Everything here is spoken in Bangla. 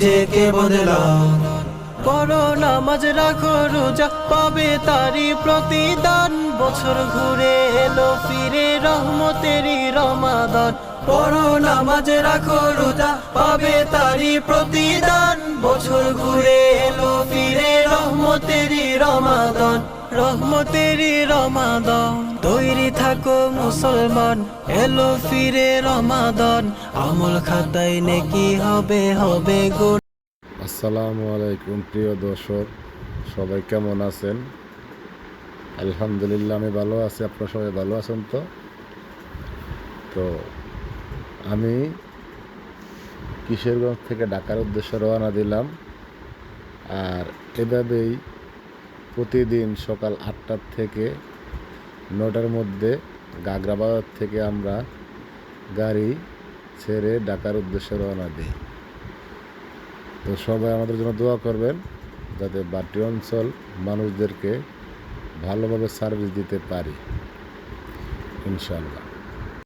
নিজেকে বদলাও। করো নামাজ রাখো রোজা পাবে তারি প্রতিদান, বছর ঘুরে এলো ফিরে রহমতেরই রমাদান। পড়ো নামাজ রাখো রোজা পাবে তারি প্রতিদান, বছর ঘুরে এলো ফিরে রহমতেরই রমাদান। রহমতেরই রমাদান, তৈরি থাকো মুসলমান, এলো ফিরে রমাদান, আমল খাতায় নেকি হবে হবে গো। আসসালামু আলাইকুম প্রিয় দর্শক, সবাই কেমন আছেন? আলহামদুলিল্লাহ আমি ভালো আছি। আপনারা সবাই ভালো আছেন তো? তো আমি কিশোরগঞ্জ থেকে ঢাকার উদ্দেশ্যে রওনা দিলাম। আর এভাবেই প্রতিদিন সকাল 8টার থেকে 9টার মধ্যে গাগরাবাজার থেকে আমরা গাড়ি ছেড়ে ঢাকার উদ্দেশ্যে রওনা দিই। তো সবাই আমাদের জন্য দোয়া করবেন, যাতে বাটি অঞ্চল মানুষদেরকে ভালোভাবে সার্ভিস দিতে পারি ইনশাআল্লাহ।